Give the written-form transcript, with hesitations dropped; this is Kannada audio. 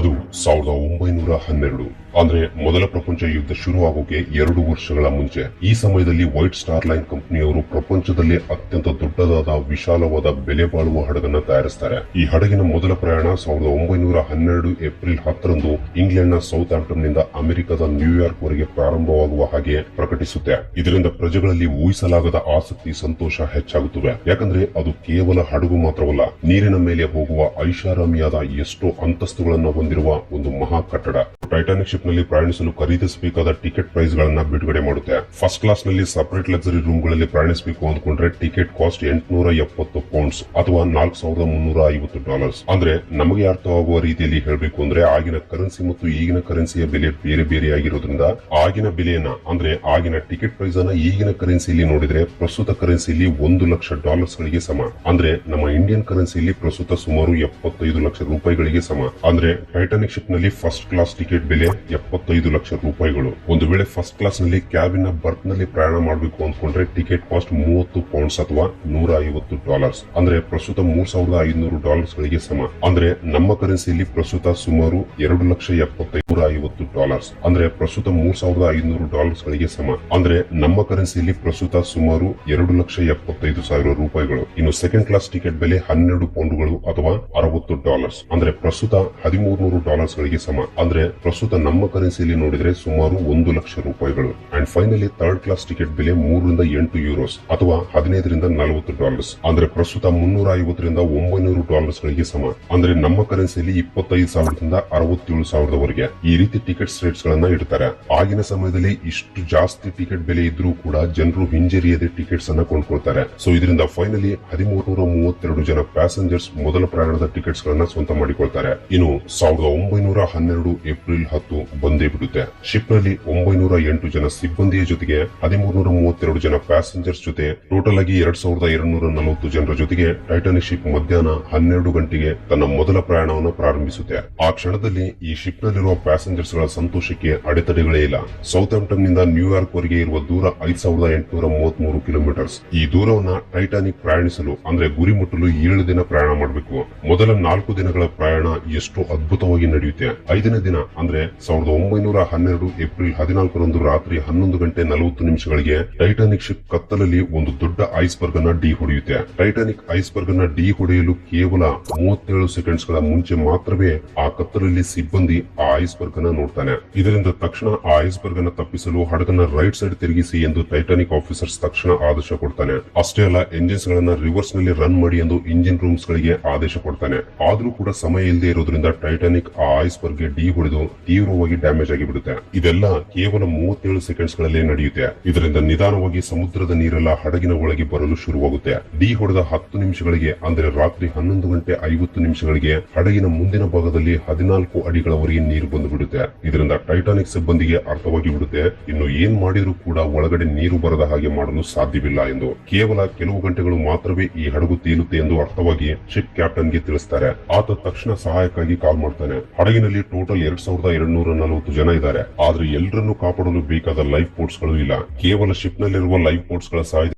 ಅದು 1912 ಅಂದ್ರೆ ಮೊದಲ ಪ್ರಪಂಚ ಯುದ್ಧ ಶುರುವಾಗೋಕೆ 2 ವರ್ಷಗಳ ಮುಂಚೆ. ಈ ಸಮಯದಲ್ಲಿ ವೈಟ್ ಸ್ಟಾರ್ ಲೈನ್ ಕಂಪನಿಯವರು ಪ್ರಪಂಚದಲ್ಲೇ ಅತ್ಯಂತ ದೊಡ್ಡದಾದ ವಿಶಾಲವಾದ ಬೆಲೆ ಬಾಳುವ ಹಡಗನ್ನ ತಯಾರಿಸ್ತಾರೆ. ಈ ಹಡಗಿನ ಮೊದಲ ಪ್ರಯಾಣ 1912 ಏಪ್ರಿಲ್ 10ರಂದು ಇಂಗ್ಲೆಂಡ್ ನ ಸೌತ್ ಆಂಪ್ಟನ್ ನಿಂದ ಅಮೆರಿಕದ ನ್ಯೂಯಾರ್ಕ್ ವರೆಗೆ ಪ್ರಾರಂಭವಾಗುವ ಹಾಗೆ ಪ್ರಕಟಿಸುತ್ತೆ. ಇದರಿಂದ ಪ್ರಜೆಗಳಲ್ಲಿ ಊಹಿಸಲಾಗದ ಆಸಕ್ತಿ, ಸಂತೋಷ ಹೆಚ್ಚಾಗುತ್ತವೆ. ಯಾಕಂದ್ರೆ ಅದು ಕೇವಲ ಹಡಗು ಮಾತ್ರವಲ್ಲ, ನೀರಿನ ಮೇಲೆ ಹೋಗುವ ಐಷಾರಾಮಿಯಾದ ಎಷ್ಟೋ ಅಂತಸ್ತುಗಳನ್ನ ಹೊಂದಿರುವ ಒಂದು ಮಹಾ ಕಟ್ಟಡ. ಟೈಟಾನಿಕ್ ಶಿಪ್ ನಲ್ಲಿ ಪ್ರಯಾಣಿಸಲು ಖರೀದಿಸಬೇಕಾದ ಟಿಕೆಟ್ ಪ್ರೈಸ್ ಗಳನ್ನ ಬಿಡುಗಡೆ ಮಾಡುತ್ತೆ. ಫಸ್ಟ್ ಕ್ಲಾಸ್ ನಲ್ಲಿ ಸಪರೇಟ್ ಲಕ್ಸರಿ ರೂಮ್ ಗಳಲ್ಲಿ ಪ್ರಯಾಣಿಸಬೇಕು ಅಂದ್ಕೊಂಡ್ರೆ ಟಿಕೆಟ್ ಕಾಸ್ಟ್ £870 ಅಥವಾ $4350. ಅಂದ್ರೆ ನಮಗೆ ಅರ್ಥವಾಗುವ ರೀತಿಯಲ್ಲಿ ಹೇಳಬೇಕು ಅಂದ್ರೆ ಆಗಿನ ಕರೆನ್ಸಿ ಮತ್ತು ಈಗಿನ ಕರೆನ್ಸಿಯ ಬೆಲೆ ಬೇರೆ ಬೇರೆಯಾಗಿರೋದ್ರಿಂದ ಆಗಿನ ಬೆಲೆಯನ್ನ ಅಂದ್ರೆ ಆಗಿನ ಟಿಕೆಟ್ ಪ್ರೈಸ್ ಅನ್ನ ಈಗಿನ ಕರೆನ್ಸಿಯಲ್ಲಿ ನೋಡಿದ್ರೆ ಪ್ರಸ್ತುತ ಕರೆನ್ಸಿಯಲ್ಲಿ $1 ಲಕ್ಷ ಗಳಿಗೆ ಸಮ. ಅಂದ್ರೆ ನಮ್ಮ ಇಂಡಿಯನ್ ಕರೆನ್ಸಿಯಲ್ಲಿ ಪ್ರಸ್ತುತ ಸುಮಾರು ₹75 ಲಕ್ಷ ಸಮ. ಅಂದ್ರೆ ಟೈಟಾನಿಕ್ ಶಿಪ್ ನಲ್ಲಿ ಫಸ್ಟ್ ಕ್ಲಾಸ್ ಟಿಕೆಟ್ ಬೆಲೆ ₹75 ಲಕ್ಷ. ಒಂದು ವೇಳೆ ಫಸ್ಟ್ ಕ್ಲಾಸ್ ನಲ್ಲಿ ಕ್ಯಾಬಿನ್ ನ ಬರ್ತ್ ನಲ್ಲಿ ಪ್ರಯಾಣ ಮಾಡಬೇಕು ಅಂದ್ಕೊಂಡ್ರೆ ಟಿಕೆಟ್ ಕಾಸ್ಟ್ £30 ಅಥವಾ $150. ಅಂದ್ರೆ ಪ್ರಸ್ತುತ $3500 ಗಳಿಗೆ ಸಮ. ಅಂದ್ರೆ ನಮ್ಮ ಕರೆನ್ಸಿಯಲ್ಲಿ ಪ್ರಸ್ತುತ ಸುಮಾರು $2,75,150. ಅಂದ್ರೆ ಪ್ರಸ್ತುತ $3500 ಗಳಿಗೆ ಸಮ. ಅಂದ್ರೆ ನಮ್ಮ ಕರೆನ್ಸಿಯಲ್ಲಿ ಪ್ರಸ್ತುತ ಸುಮಾರು $2,75,000. ಇನ್ನು ಸೆಕೆಂಡ್ ಕ್ಲಾಸ್ ಟಿಕೆಟ್ ಬೆಲೆ £12 ಅಥವಾ $60. ಅಂದ್ರೆ ಪ್ರಸ್ತುತ $1,300 ಗಳಿಗೆ ಸಮ. ಅಂದ್ರೆ ಪ್ರಸ್ತುತ ನಮ್ಮ ಕರೆನ್ಸಿಯಲ್ಲಿ ನೋಡಿದ್ರೆ ಸುಮಾರು $1 lakh. And finally third class ticket ಬೆಲೆ €3 ರಿಂದ €8 ಅಥವಾ $15 ರಿಂದ $40. ಅಂದ್ರೆ ಪ್ರಸ್ತುತ $350 ರಿಂದ $900 ಗಳಿಗೆ ಸಮ. ಅಂದ್ರೆ ನಮ್ಮ ಕರೆನ್ಸಿಯಲ್ಲಿ 25,000 ರಿಂದ 67,000 ವರೆಗೆ ಈ ರೀತಿ ಟಿಕೆಟ್ ರೇಟ್ಸ್ ಗಳನ್ನ ಇಡ್ತಾರೆ. ಆಗಿನ ಸಮಯದಲ್ಲಿ ಇಷ್ಟು ಜಾಸ್ತಿ ಟಿಕೆಟ್ ಬೆಲೆ ಇದ್ರೂ ಕೂಡ ಜನರು ಹಿಂಜರಿಯದೆ ಟಿಕೆಟ್ಸ್ ಅನ್ನ ಕೊಂಡ್ಕೊಳ್ತಾರೆ. ಸೊ ಇದರಿಂದ ಫೈನಲಿ 1332 ಜನ ಪ್ಯಾಸೆಂಜರ್ಸ್ ಮೊದಲ ಪ್ರಯಾಣದ ಟಿಕೆಟ್ಸ್ ಗಳನ್ನ ಸ್ವಂತ ಮಾಡಿಕೊಳ್ತಾರೆ. ಇನ್ನು 1912 ಏಪ್ರಿಲ್ 10 ಬಂದೇ ಬಿಡುತ್ತೆ. ಶಿಪ್ ನಲ್ಲಿ 908 ಜನ ಸಿಬ್ಬಂದಿಯ ಜೊತೆಗೆ 1332 ಜನ ಪ್ಯಾಸೆಂಜರ್ಸ್ ಜೊತೆ ಟೋಟಲ್ ಆಗಿ 2240 ಜನರ ಜೊತೆಗೆ ಟೈಟಾನಿಕ್ ಶಿಪ್ ಮಧ್ಯಾಹ್ನ 12 ಗಂಟೆಗೆ ತನ್ನ ಮೊದಲ ಪ್ರಯಾಣವನ್ನು ಪ್ರಾರಂಭಿಸುತ್ತೆ. ಆ ಕ್ಷಣದಲ್ಲಿ ಈ ಶಿಪ್ ನಲ್ಲಿರುವ ಪ್ಯಾಸೆಂಜರ್ಸ್ ಗಳ ಸಂತೋಷಕ್ಕೆ ಅಡೆತಡೆಗಳೇ ಇಲ್ಲ. ಸೌತ್ ಆಂಪ್ಟನ್ ನಿಂದ ನ್ಯೂಯಾರ್ಕ್ ವರೆಗೆ ಇರುವ ದೂರ 5833 ಕಿಲೋಮೀಟರ್ಸ್. ಈ ದೂರವನ್ನ ಟೈಟಾನಿಕ್ ಪ್ರಯಾಣಿಸಲು ಅಂದ್ರೆ ಗುರಿ ಮುಟ್ಟಲು 7 ದಿನ ಪ್ರಯಾಣ ಮಾಡಬೇಕು. ಮೊದಲ 4 ದಿನಗಳ ಪ್ರಯಾಣ ಎಷ್ಟು ಅದ್ಭುತವಾಗಿ ನಡೆಯುತ್ತೆ. 5ನೇ ದಿನ ಅಂದ್ರೆ 1912 ಏಪ್ರಿಲ್ 14ರಂದು ರಾತ್ರಿ 11:40 ಟೈಟಾನಿಕ್ ಶಿಪ್ ಕತ್ತಲಲ್ಲಿ ಒಂದು ದೊಡ್ಡ ಐಸ್ಬರ್ಗ್ ಅನ್ನ ಡಿ ಹೊಡೆಯುತ್ತೆ. ಟೈಟಾನಿಕ್ ಐಸ್ಬರ್ಗ್ ಅನ್ನ ಡಿ ಹೊಡೆಯಲು ಕೇವಲ 37 ಸೆಕೆಂಡ್ಸ್ ಗಳ ಮುಂಚೆ ಮಾತ್ರವೇ ಆ ಕತ್ತಲಲ್ಲಿ ಸಿಬ್ಬಂದಿ ಆ ಐಸ್ಬರ್ಗ್ ಅನ್ನ ನೋಡ್ತಾನೆ. ಇದರಿಂದ ತಕ್ಷಣ ಆ ಐಸ್ಬರ್ಗ್ ಅನ್ನ ತಪ್ಪಿಸಲು ಹಡಗನ್ನ ರೈಟ್ ಸೈಡ್ ತಿರುಗಿಸಿ ಎಂದು ಟೈಟಾನಿಕ್ ಆಫೀಸರ್ಸ್ ತಕ್ಷಣ ಆದೇಶ ಕೊಡ್ತಾನೆ. ಅಷ್ಟೇ ಅಲ್ಲ, ಎಂಜಿನ್ಸ್ ಗಳನ್ನ ರಿವರ್ಸ್ ನಲ್ಲಿ ರನ್ ಮಾಡಿ ಎಂದು ಇಂಜಿನ್ ರೂಮ್ಸ್ ಗಳಿಗೆ ಆದೇಶ ಕೊಡ್ತಾನೆ. ಆದ್ರೂ ಕೂಡ ಸಮಯ ಇಲ್ಲದೆ ಇರೋದ್ರಿಂದ ಟೈಟಾನಿಕ್ ಆ ಐಸ್ಬರ್ಗ್ ಗೆ ಡಿ ಹೊಡೆದು ತೀವ್ರವಾಗಿ ಡ್ಯಾಮೇಜ್ ಆಗಿಬಿಡುತ್ತೆ. ಇದೆಲ್ಲ ಕೇವಲ 37 ಸೆಕೆಂಡ್ಸ್ ಗಳಲ್ಲೇ ನಡೆಯುತ್ತೆ. ಇದರಿಂದ ನಿಧಾನವಾಗಿ ಸಮುದ್ರದ ನೀರೆಲ್ಲ ಹಡಗಿನ ಒಳಗೆ ಬರಲು ಶುರುವಾಗುತ್ತೆ. ಡಿ ಹೊಡೆದ 10 ನಿಮಿಷಗಳಿಗೆ ಅಂದ್ರೆ ರಾತ್ರಿ 11:50 ಹಡಗಿನ ಮುಂದಿನ ಭಾಗದಲ್ಲಿ 14 ಅಡಿಗಳವರೆಗೆ ನೀರು ಬಂದು ಬಿಡುತ್ತೆ. ಇದರಿಂದ ಟೈಟಾನಿಕ್ ಸಿಬ್ಬಂದಿಗೆ ಅರ್ಥವಾಗಿ ಬಿಡುತ್ತೆ, ಇನ್ನು ಏನ್ ಮಾಡಿದ್ರು ಕೂಡ ಒಳಗಡೆ ನೀರು ಬರದ ಹಾಗೆ ಮಾಡಲು ಸಾಧ್ಯವಿಲ್ಲ ಎಂದು. ಕೇವಲ ಕೆಲವು ಗಂಟೆಗಳು ಮಾತ್ರವೇ ಈ ಹಡಗು ತೇಲುತ್ತೆ ಎಂದು ಅರ್ಥವಾಗಿ ಶಿಪ್ ಕ್ಯಾಪ್ಟನ್ ಗೆ ತಿಳಿಸ್ತಾರೆ. ಆತ ತಕ್ಷಣ ಸಹಾಯಕ್ಕಾಗಿ ಕಾಲ್ ಮಾಡ್ತಾನೆ. ಹಡಗಿನಲ್ಲಿ ಟೋಟಲ್ 2240 ಜನ ಇದ್ದಾರೆ. ಆದ್ರೆ ಎಲ್ಲರನ್ನು ಕಾಪಾಡಲು ಬೇಕಾದ ಲೈಫ್ ಬೋಟ್ಸ್ ಗಳು ಇಲ್ಲ. ಕೇವಲ ಶಿಪ್ ನಲ್ಲಿರುವ ಲೈಫ್ ಬೋಟ್ಸ್ ಗಳ ಸಹಾಯದಿಂದ